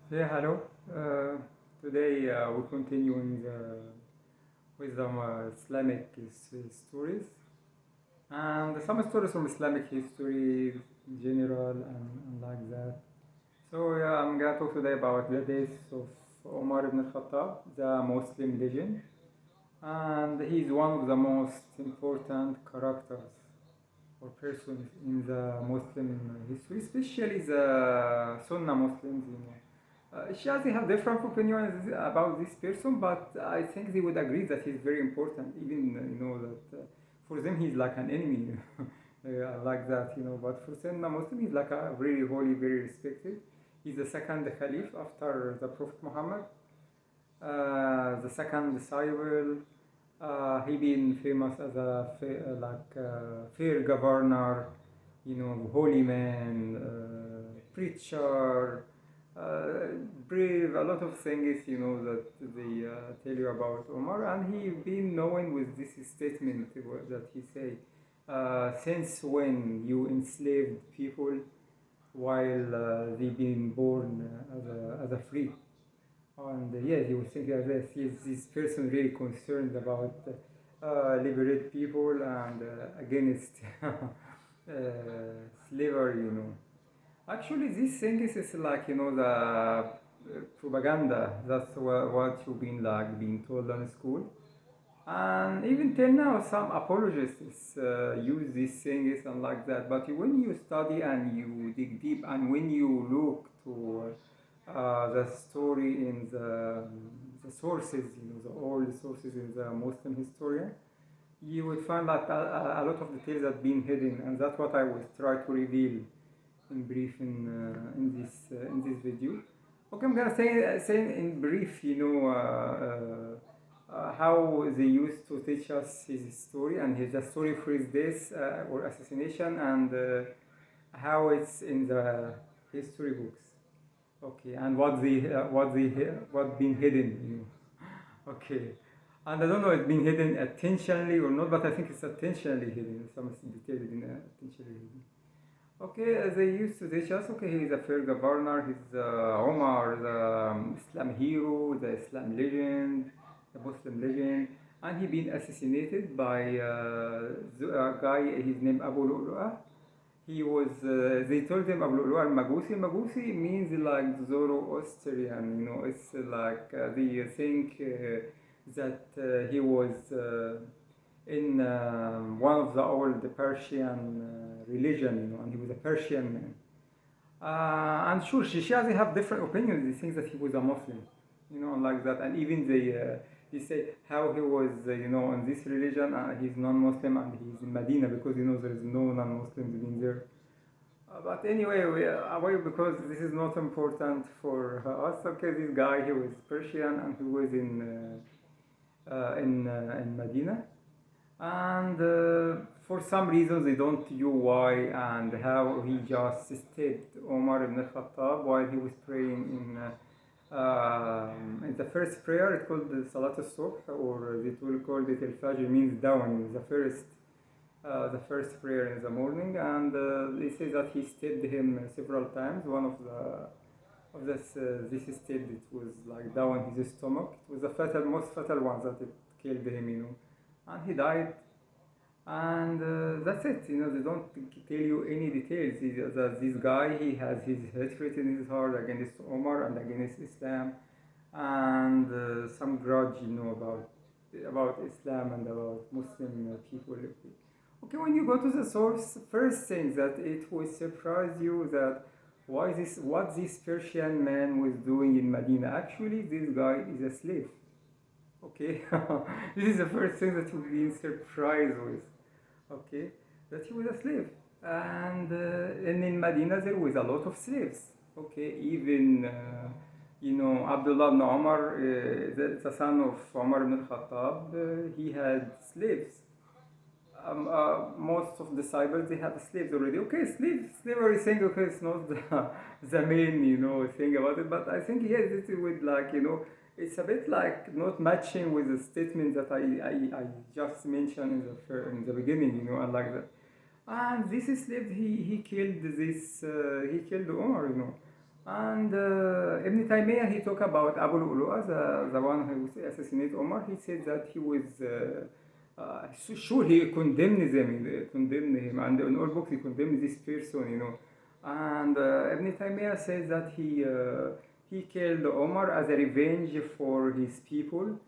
Yeah, hello. Today we continue in the, with some Islamic stories and some stories from Islamic history in general and like that. So yeah, I'm gonna talk today about the days of Omar ibn al-Khattab, the Muslim legend, and he's one of the most important characters or persons in the Muslim history, especially the Sunnah Muslims. Shias they have different opinions about this person, but I think they would agree that he's very important. Even that for them he's like an enemy, like that. But for Sunnah Muslim, he's like a very holy, very respected. He's the second Caliph after the Prophet Muhammad, the second disciple. He been famous as a fair governor, holy man, preacher, uh, brave, a lot of things, that they tell you about Omar. And he been known with this statement that he say, since when you enslaved people while they been born as a free. And yes, you would think that yes, this person really concerned about liberate people and against slavery. Actually, this thing is like the propaganda. That's what you've been like being told in school. And even till now, some apologists use these things and like that. But when you study and you dig deep, and when you look to the story in the sources, the old sources in the Muslim historian, you would find that a lot of details have been hidden, and that's what I will try to reveal in brief in this video. Okay, I'm gonna say in brief, how they used to teach us his story and the story for his death or assassination, and how it's in the history books. Okay, and what been hidden, Okay, and I don't know it's been hidden intentionally or not, but I think it's intentionally hidden. Some details been intentionally hidden. Okay, they used to teach us. Okay, he's a fair governor. He's Omar, the Islam hero, the Islam legend, the Muslim legend, and he been assassinated by a guy. His name Abu Lu'lu'ah. He was. They told him Abu Lu'lu'ah al-Magusi. Magusi means like Zoroastrian. It's like they think that he was. In one of the old Persian religion, and he was a Persian man. And sure, Shia they have different opinions. They think that he was a Muslim, and like that. And even they say how he was, in this religion, he's non-Muslim and he's in Medina because there is no non-Muslims in there. But anyway, because this is not important for us. Okay, this guy he was Persian and he was in Medina, and for some reason they don't know why and how he just stabbed Omar ibn al-Khattab while he was praying in the first prayer. It's called the Salat al-Subh, or they will call it al-Fajr, means dawn, the first prayer in the morning, and they say that he stabbed him several times. One of this stab, it was like down his stomach. It was the most fatal one that it killed him, and he died. And that's it. They don't tell you any details. That this guy he has his hatred in his heart against Omar and against Islam, and some grudge, about Islam and about Muslim people. Okay, when you go to the source, first thing that it will surprise you that what this Persian man was doing in Medina. Actually, this guy is a slave. Okay, this is the first thing that you'll be surprised with. Okay, that he was a slave, and in Medina there was a lot of slaves. Okay, even Abdullah ibn Omar, the son of Omar ibn al-Khattab, he had slaves. Most of the disciples they have slaves already. Okay, slavery thing. Okay, it's not the main thing about it, but I think yes, it would like it's a bit like not matching with the statement that I just mentioned in the beginning, and like that. And this slave he killed Omar, And Ibn Taymiyyah, he talked about Abu Lu'lu'ah, the one who assassinated Omar. He said that he was sure he condemned them, he condemned him, and in all books he condemned this person, And Ibn Taymiyyah says that he killed Omar as a revenge for his people,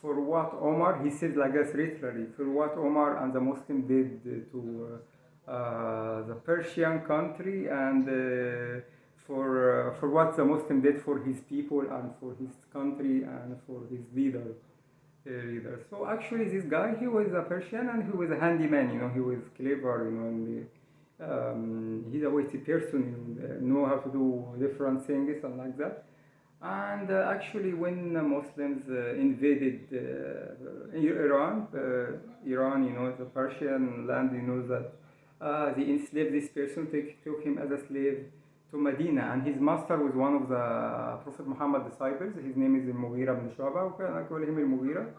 for what Omar, he said like this literally, for what Omar and the Muslim did to the Persian country, and for what the Muslim did for his people and for his country and for his leader. So actually, this guy, he was a Persian and he was a handyman. He was clever. And he's a witty person. Know how to do different things and like that. And actually, when Muslims invaded Iran, the Persian land, that they enslaved this person, took him as a slave to Medina, and his master was one of the Prophet Muhammad disciples. His name is Mughira ibn Shu'bah. I call him Mughira.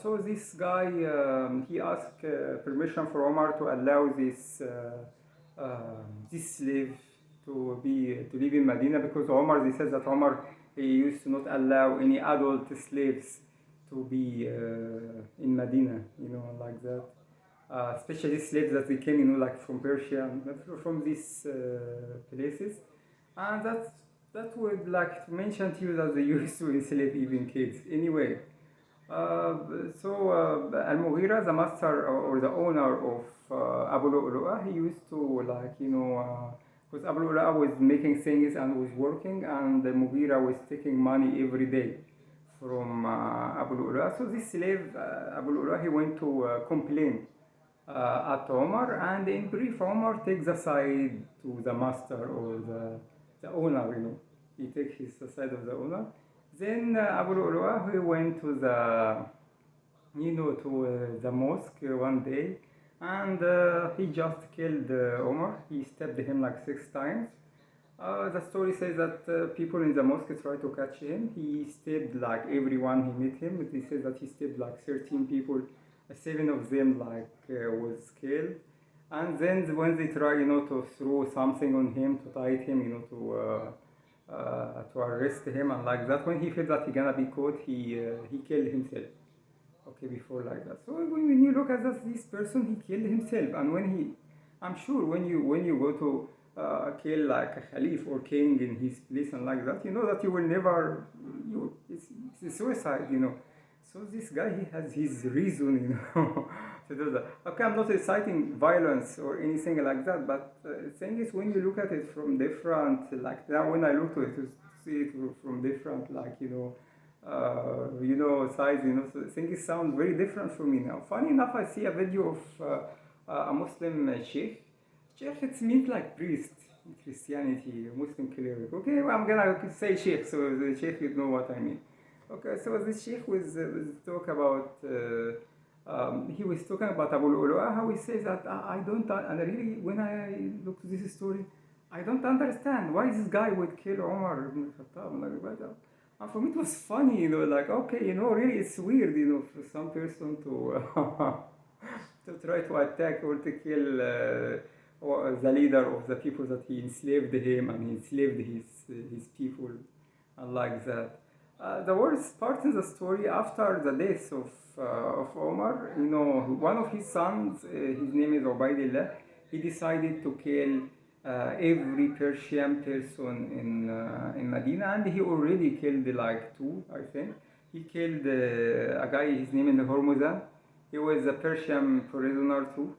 So this guy, he asked permission for Omar to allow this slave to live in Medina, because Omar, they said that Omar, he used to not allow any adult slaves to be in Medina, like that. Especially slaves that they came, like from Persia, from these places. And that would like to mention to you that they used to enslave even kids. Anyway, Al-Mughira, the master or the owner of Abu Lu'lu'ah, he used to because Abu Lu'lu'ah was making things and was working, and the Mughira was taking money every day from Abu Lu'lu'ah. So this slave, Abu Lu'lu'ah, he went to complain at Omar, and in brief, Omar takes the side to the master or the owner, he takes the side of the owner. Then Abu Lu'lu'ah, he went to the mosque one day, and he just killed Omar. He stabbed him like 6 times. The story says that people in the mosque tried to catch him. He stabbed like everyone he met him. He says that he stabbed like 13 people. 7 of them was killed. And then when they try, to throw something on him, to tie him, to arrest him and like that, when he felt that he gonna be caught, he killed himself. Okay, before like that. So when you look at this person, he killed himself. And I'm sure when you go to kill like a caliph or king in his place and like that, that you will never, it's suicide, So this guy, he has his reason, to do that. Okay, I'm not inciting violence or anything like that, but the thing is, when you look at it from different, like now when I look to see it from different, sides, so things sound very different for me now. Funny enough, I see a video of a Muslim sheikh. Sheikh, it means like priest in Christianity, Muslim cleric. Okay, well, I'm gonna say sheikh, so the sheikh, you know what I mean. Okay, so the sheikh was talk about. He was talking about Abu Lu'lu'ah, how he says that I don't, and really, when I look to this story, I don't understand why this guy would kill Omar ibn Khattab. And for me, it was funny, okay, really, it's weird, for some person to to try to attack or to kill or the leader of the people that he enslaved him and he enslaved his people, and like that. The worst part in the story, after the death of Omar, one of his sons, his name is Ubaidillah, he decided to kill every Persian person in Medina, and he already killed like 2, I think. He killed a guy, his name is Hormuzan. He was a Persian prisoner too.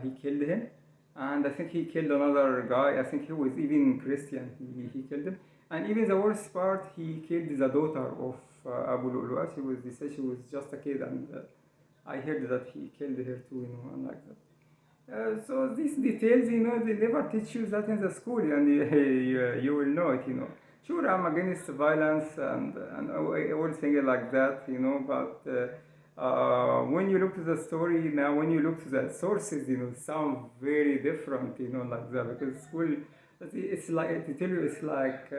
He killed him, and I think he killed another guy. I think he was even Christian. He killed him. And even the worst part, he killed the daughter of Abu Lu'lu'ah. They said she was just a kid, and I heard that he killed her too, and like that. So these details, they never teach you that in the school, and you will know it, Sure, I'm against violence and all things like that, but when you look to the story now, when you look to the sources, sound very different, like that, because school, it's like, to tell you, it's like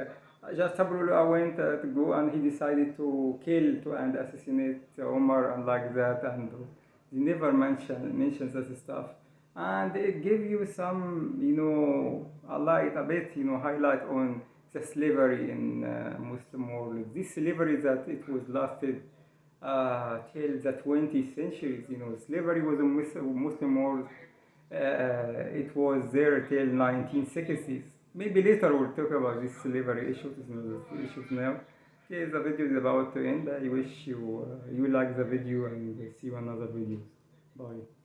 just Abu Lu'lu'ah went to go and he decided to kill and assassinate Omar and like that, and he never mentions that stuff. and it give you some, you know, a light, a bit, you know, highlight on the slavery in Muslim world. This slavery that it was lasted till the 20th centuries. You know, slavery was in Muslim world. It was there till 1960s. Maybe later we'll talk about this slavery issues now. Okay, the video is about to end. I wish you you like the video and see you another video. Bye.